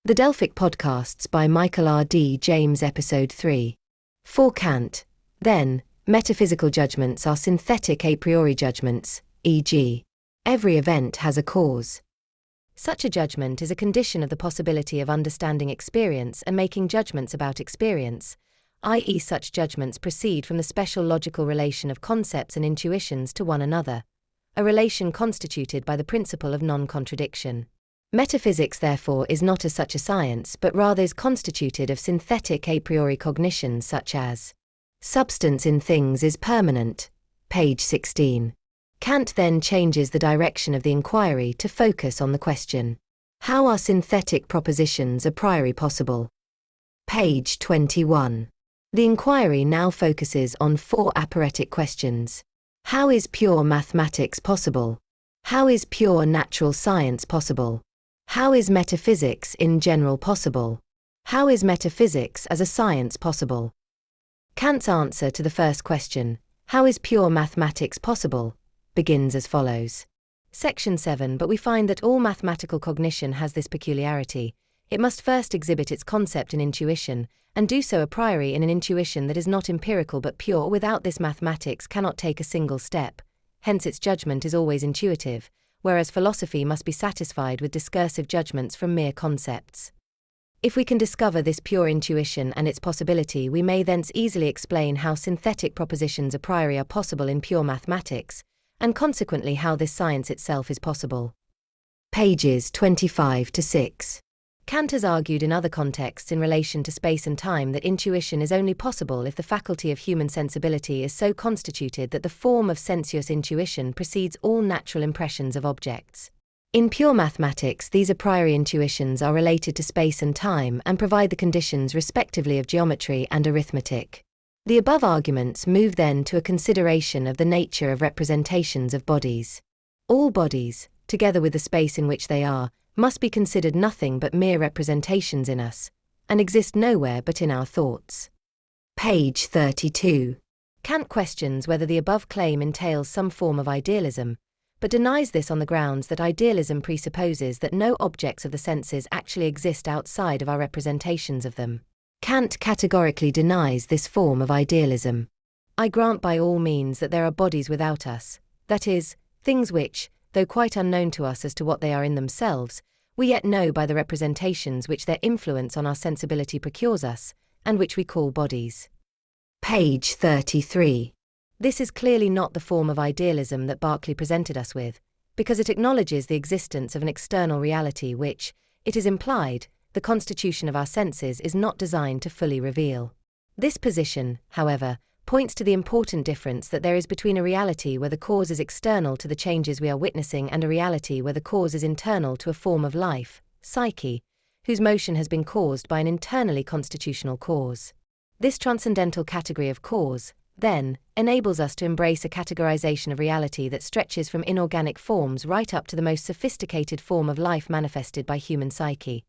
The Delphic Podcasts by Michael R. D. James, Episode 3. For Kant, then, metaphysical judgments are synthetic a priori judgments, e.g., every event has a cause. Such a judgment is a condition of the possibility of understanding experience and making judgments about experience, i.e., such judgments proceed from the special logical relation of concepts and intuitions to one another, a relation constituted by the principle of noncontradiction. Metaphysics, therefore, is not as such a science, but rather is constituted of synthetic a priori cognitions such as substance in things is permanent, page 16. Kant then changes the direction of the inquiry to focus on the question, how are synthetic propositions a priori possible? Page 21. The inquiry now focuses on four aporetic questions. How is pure mathematics possible? How is pure natural science possible? How is metaphysics in general possible? How is metaphysics as a science possible? Kant's answer to the first question, how is pure mathematics possible, begins as follows. Section 7. But we find that all mathematical cognition has this peculiarity. It must first exhibit its concept in intuition, and do so a priori in an intuition that is not empirical but pure. Without this, mathematics cannot take a single step, hence its judgment is always intuitive, whereas philosophy must be satisfied with discursive judgments from mere concepts. If we can discover this pure intuition and its possibility, we may thence easily explain how synthetic propositions a priori are possible in pure mathematics, and consequently how this science itself is possible. Pages 25 to 6. Kant has argued in other contexts in relation to space and time that intuition is only possible if the faculty of human sensibility is so constituted that the form of sensuous intuition precedes all natural impressions of objects. In pure mathematics, these a priori intuitions are related to space and time and provide the conditions respectively of geometry and arithmetic. The above arguments move then to a consideration of the nature of representations of bodies. All bodies, together with the space in which they are, must be considered nothing but mere representations in us, and exist nowhere but in our thoughts. Page 32. Kant questions whether the above claim entails some form of idealism, but denies this on the grounds that idealism presupposes that no objects of the senses actually exist outside of our representations of them. Kant categorically denies this form of idealism. I grant by all means that there are bodies without us, that is, things which, though quite unknown to us as to what they are in themselves, we yet know by the representations which their influence on our sensibility procures us, and which we call bodies. Page 33. This is clearly not the form of idealism that Berkeley presented us with, because it acknowledges the existence of an external reality which, it is implied, the constitution of our senses is not designed to fully reveal. This position, however, points to the important difference that there is between a reality where the cause is external to the changes we are witnessing and a reality where the cause is internal to a form of life, psyche, whose motion has been caused by an internally constitutional cause. This transcendental category of cause, then, enables us to embrace a categorization of reality that stretches from inorganic forms right up to the most sophisticated form of life manifested by human psyche.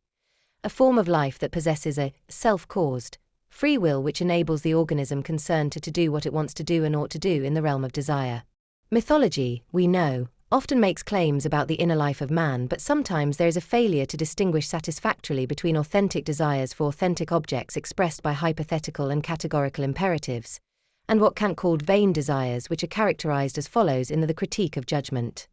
A form of life that possesses a self-caused free will which enables the organism concerned to do what it wants to do and ought to do in the realm of desire. Mythology, we know, often makes claims about the inner life of man, but sometimes there is a failure to distinguish satisfactorily between authentic desires for authentic objects expressed by hypothetical and categorical imperatives, and what Kant called vain desires, which are characterized as follows in the Critique of Judgment.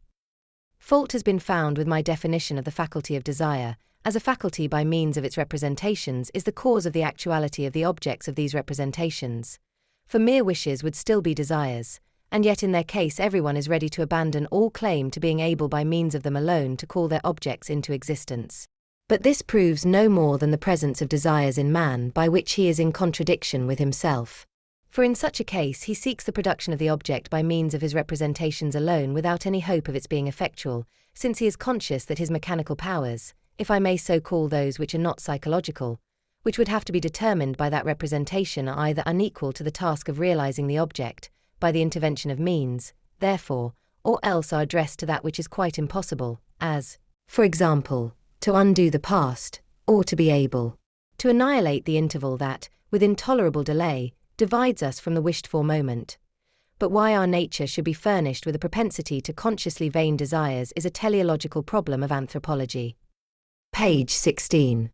Fault has been found with my definition of the faculty of desire, as a faculty by means of its representations is the cause of the actuality of the objects of these representations. For mere wishes would still be desires, and yet in their case everyone is ready to abandon all claim to being able by means of them alone to call their objects into existence. But this proves no more than the presence of desires in man by which he is in contradiction with himself. For in such a case he seeks the production of the object by means of his representations alone without any hope of its being effectual, since he is conscious that his mechanical powers, if I may so call those which are not psychological, which would have to be determined by that representation, are either unequal to the task of realizing the object, by the intervention of means, therefore, or else are addressed to that which is quite impossible, as, for example, to undo the past, or to be able to annihilate the interval that, with intolerable delay, divides us from the wished-for moment. But why our nature should be furnished with a propensity to consciously vain desires is a teleological problem of anthropology. Page 16.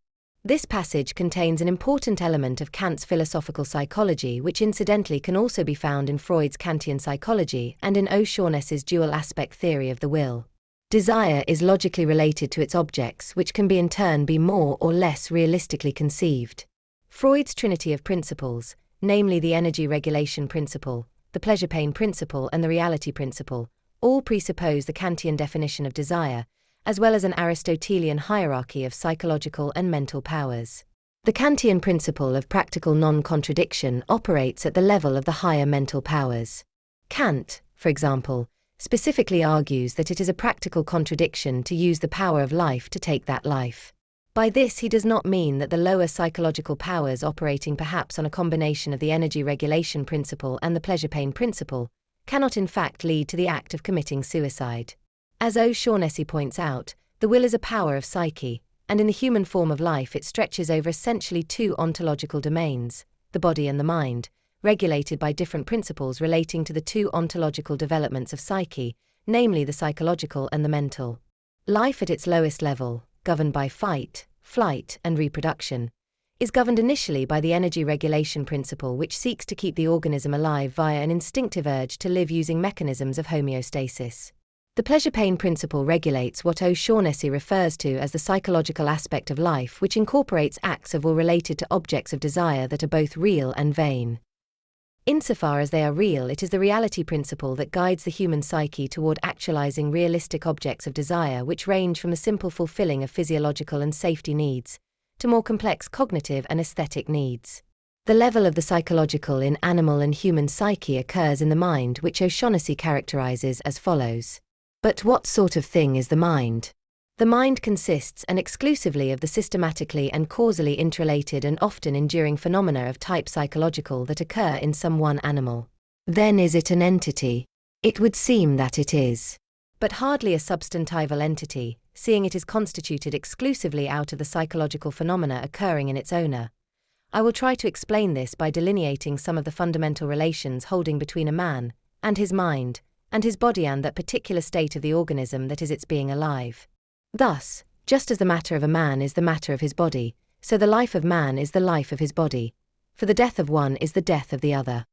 This passage contains an important element of Kant's philosophical psychology, which incidentally can also be found in Freud's Kantian psychology and in O'Shaughnessy's dual aspect theory of the will. Desire is logically related to its objects, which can in turn be more or less realistically conceived. Freud's trinity of principles, namely the energy regulation principle, the pleasure-pain principle and the reality principle, all presuppose the Kantian definition of desire, as well as an Aristotelian hierarchy of psychological and mental powers. The Kantian principle of practical non-contradiction operates at the level of the higher mental powers. Kant, for example, specifically argues that it is a practical contradiction to use the power of life to take that life. By this he does not mean that the lower psychological powers operating perhaps on a combination of the energy regulation principle and the pleasure-pain principle cannot in fact lead to the act of committing suicide. As O'Shaughnessy points out, the will is a power of psyche, and in the human form of life it stretches over essentially two ontological domains, the body and the mind, regulated by different principles relating to the two ontological developments of psyche, namely the psychological and the mental. Life at its lowest level, governed by fight, flight, and reproduction, is governed initially by the energy regulation principle, which seeks to keep the organism alive via an instinctive urge to live using mechanisms of homeostasis. The pleasure-pain principle regulates what O'Shaughnessy refers to as the psychological aspect of life, which incorporates acts of or related to objects of desire that are both real and vain. Insofar as they are real, it is the reality principle that guides the human psyche toward actualizing realistic objects of desire, which range from the simple fulfilling of physiological and safety needs to more complex cognitive and aesthetic needs. The level of the psychological in animal and human psyche occurs in the mind, which O'Shaughnessy characterizes as follows. But what sort of thing is the mind? The mind consists exclusively of the systematically and causally interrelated and often enduring phenomena of type psychological that occur in some one animal. Then is it an entity? It would seem that it is. But hardly a substantival entity, seeing it is constituted exclusively out of the psychological phenomena occurring in its owner. I will try to explain this by delineating some of the fundamental relations holding between a man and his mind, and his body and that particular state of the organism that is its being alive. Thus, just as the matter of a man is the matter of his body, so the life of man is the life of his body, for the death of one is the death of the other.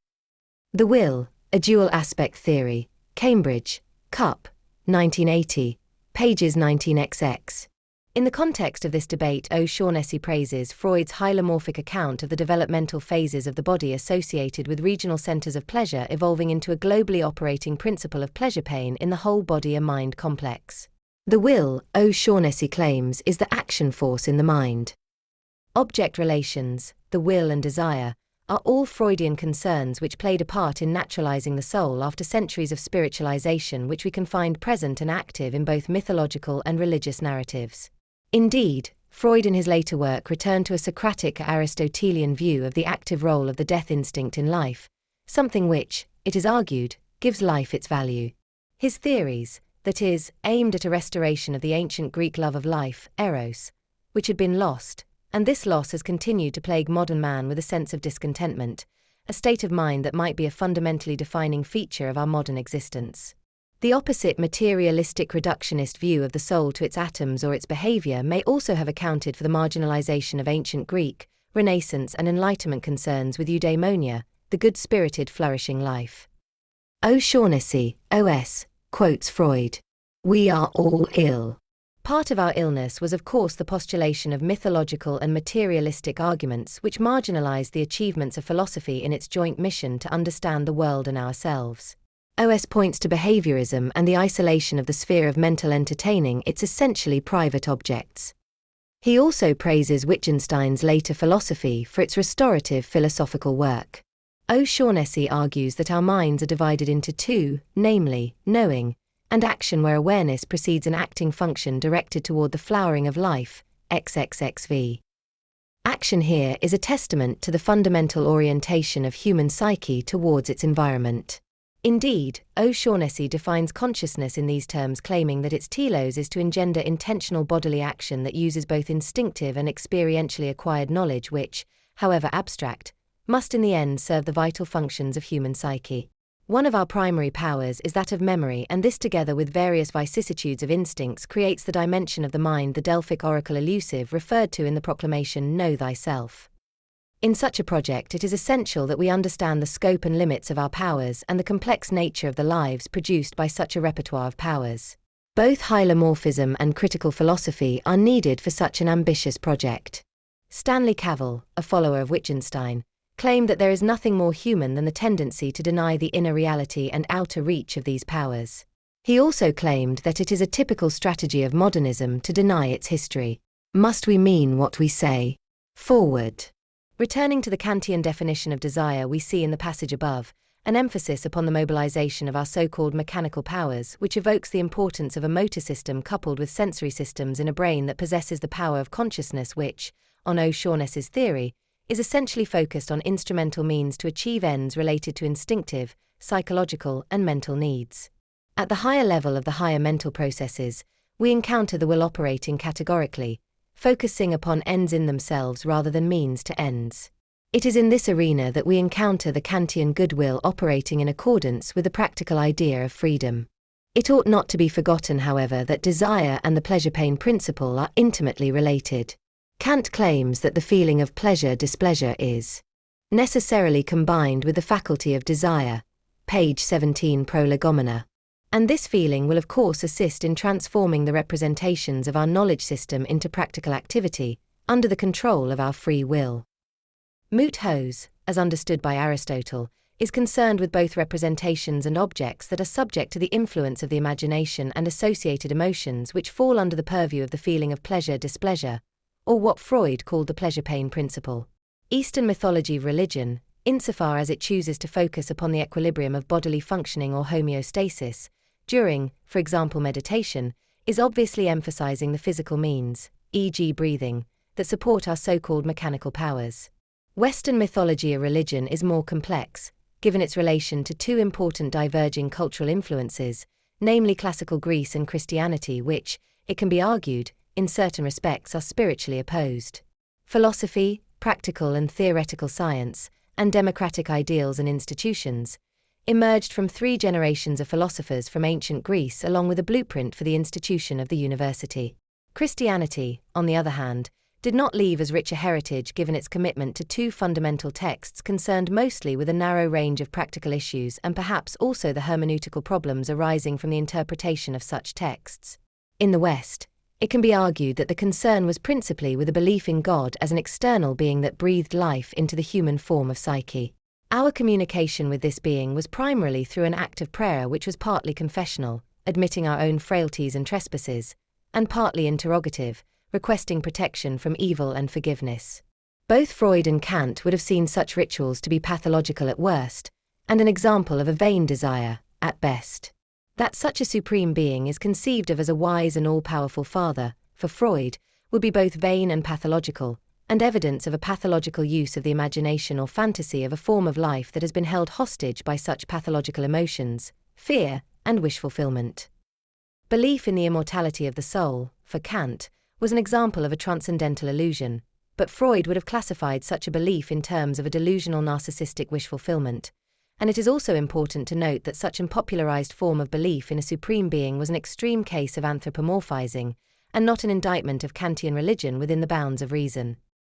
The Will, a Dual Aspect Theory, Cambridge, Cup, 1980, pages 19xx. In the context of this debate, O'Shaughnessy praises Freud's hylomorphic account of the developmental phases of the body associated with regional centers of pleasure evolving into a globally operating principle of pleasure-pain in the whole body-mind complex. The will, O'Shaughnessy claims, is the action force in the mind. Object relations, the will and desire, are all Freudian concerns which played a part in naturalizing the soul after centuries of spiritualization, which we can find present and active in both mythological and religious narratives. Indeed, Freud in his later work returned to a Socratic Aristotelian view of the active role of the death instinct in life, something which, it is argued, gives life its value. His theories, that is, aimed at a restoration of the ancient Greek love of life, eros, which had been lost, and this loss has continued to plague modern man with a sense of discontentment, a state of mind that might be a fundamentally defining feature of our modern existence. The opposite materialistic reductionist view of the soul to its atoms or its behavior may also have accounted for the marginalization of ancient Greek, Renaissance and Enlightenment concerns with eudaimonia, the good-spirited flourishing life. O'Shaughnessy, O.S., quotes Freud. We are all ill. Part of our illness was of course the postulation of mythological and materialistic arguments which marginalized the achievements of philosophy in its joint mission to understand the world and ourselves. O.S. points to behaviorism and the isolation of the sphere of mental entertaining its essentially private objects. He also praises Wittgenstein's later philosophy for its restorative philosophical work. O'Shaughnessy argues that our minds are divided into two, namely, knowing, and action, where awareness precedes an acting function directed toward the flowering of life, XXXV. Action here is a testament to the fundamental orientation of human psyche towards its environment. Indeed, O'Shaughnessy defines consciousness in these terms, claiming that its telos is to engender intentional bodily action that uses both instinctive and experientially acquired knowledge which, however abstract, must in the end serve the vital functions of human psyche. One of our primary powers is that of memory, and this, together with various vicissitudes of instincts, creates the dimension of the mind the Delphic oracle elusive referred to in the proclamation Know Thyself. In such a project, it is essential that we understand the scope and limits of our powers and the complex nature of the lives produced by such a repertoire of powers. Both hylomorphism and critical philosophy are needed for such an ambitious project. Stanley Cavell, a follower of Wittgenstein, claimed that there is nothing more human than the tendency to deny the inner reality and outer reach of these powers. He also claimed that it is a typical strategy of modernism to deny its history. Must we mean what we say? Forward. Returning to the Kantian definition of desire, we see in the passage above an emphasis upon the mobilization of our so-called mechanical powers, which evokes the importance of a motor system coupled with sensory systems in a brain that possesses the power of consciousness, which, on O'Shaughnessy's theory, is essentially focused on instrumental means to achieve ends related to instinctive, psychological, and mental needs. At the higher level of the higher mental processes, we encounter the will operating categorically, focusing upon ends in themselves rather than means to ends. It is in this arena that we encounter the Kantian goodwill operating in accordance with the practical idea of freedom. It ought not to be forgotten, however, that desire and the pleasure-pain principle are intimately related. Kant claims that the feeling of pleasure-displeasure is necessarily combined with the faculty of desire, page 17 Prolegomena. And this feeling will of course assist in transforming the representations of our knowledge system into practical activity, under the control of our free will. Moot hose, as understood by Aristotle, is concerned with both representations and objects that are subject to the influence of the imagination and associated emotions, which fall under the purview of the feeling of pleasure-displeasure, or what Freud called the pleasure-pain principle. Eastern mythology of religion, insofar as it chooses to focus upon the equilibrium of bodily functioning or homeostasis, during, for example, meditation, is obviously emphasizing the physical means, e.g. breathing, that support our so-called mechanical powers. Western mythology of religion is more complex, given its relation to two important diverging cultural influences, namely classical Greece and Christianity, which, it can be argued, in certain respects are spiritually opposed. Philosophy, practical and theoretical science, and democratic ideals and institutions emerged from 3 generations of philosophers from ancient Greece, along with a blueprint for the institution of the university. Christianity, on the other hand, did not leave as rich a heritage, given its commitment to 2 fundamental texts concerned mostly with a narrow range of practical issues and perhaps also the hermeneutical problems arising from the interpretation of such texts. In the West, it can be argued that the concern was principally with a belief in God as an external being that breathed life into the human form of psyche. Our communication with this being was primarily through an act of prayer, which was partly confessional, admitting our own frailties and trespasses, and partly interrogative, requesting protection from evil and forgiveness. Both Freud and Kant would have seen such rituals to be pathological at worst, and an example of a vain desire, at best. That such a supreme being is conceived of as a wise and all-powerful father, for Freud, would be both vain and pathological, and evidence of a pathological use of the imagination or fantasy of a form of life that has been held hostage by such pathological emotions, fear, and wish fulfillment. Belief in the immortality of the soul, for Kant, was an example of a transcendental illusion, but Freud would have classified such a belief in terms of a delusional narcissistic wish fulfillment, and it is also important to note that such an popularized form of belief in a supreme being was an extreme case of anthropomorphizing, and not an indictment of Kantian religion within the bounds of reason.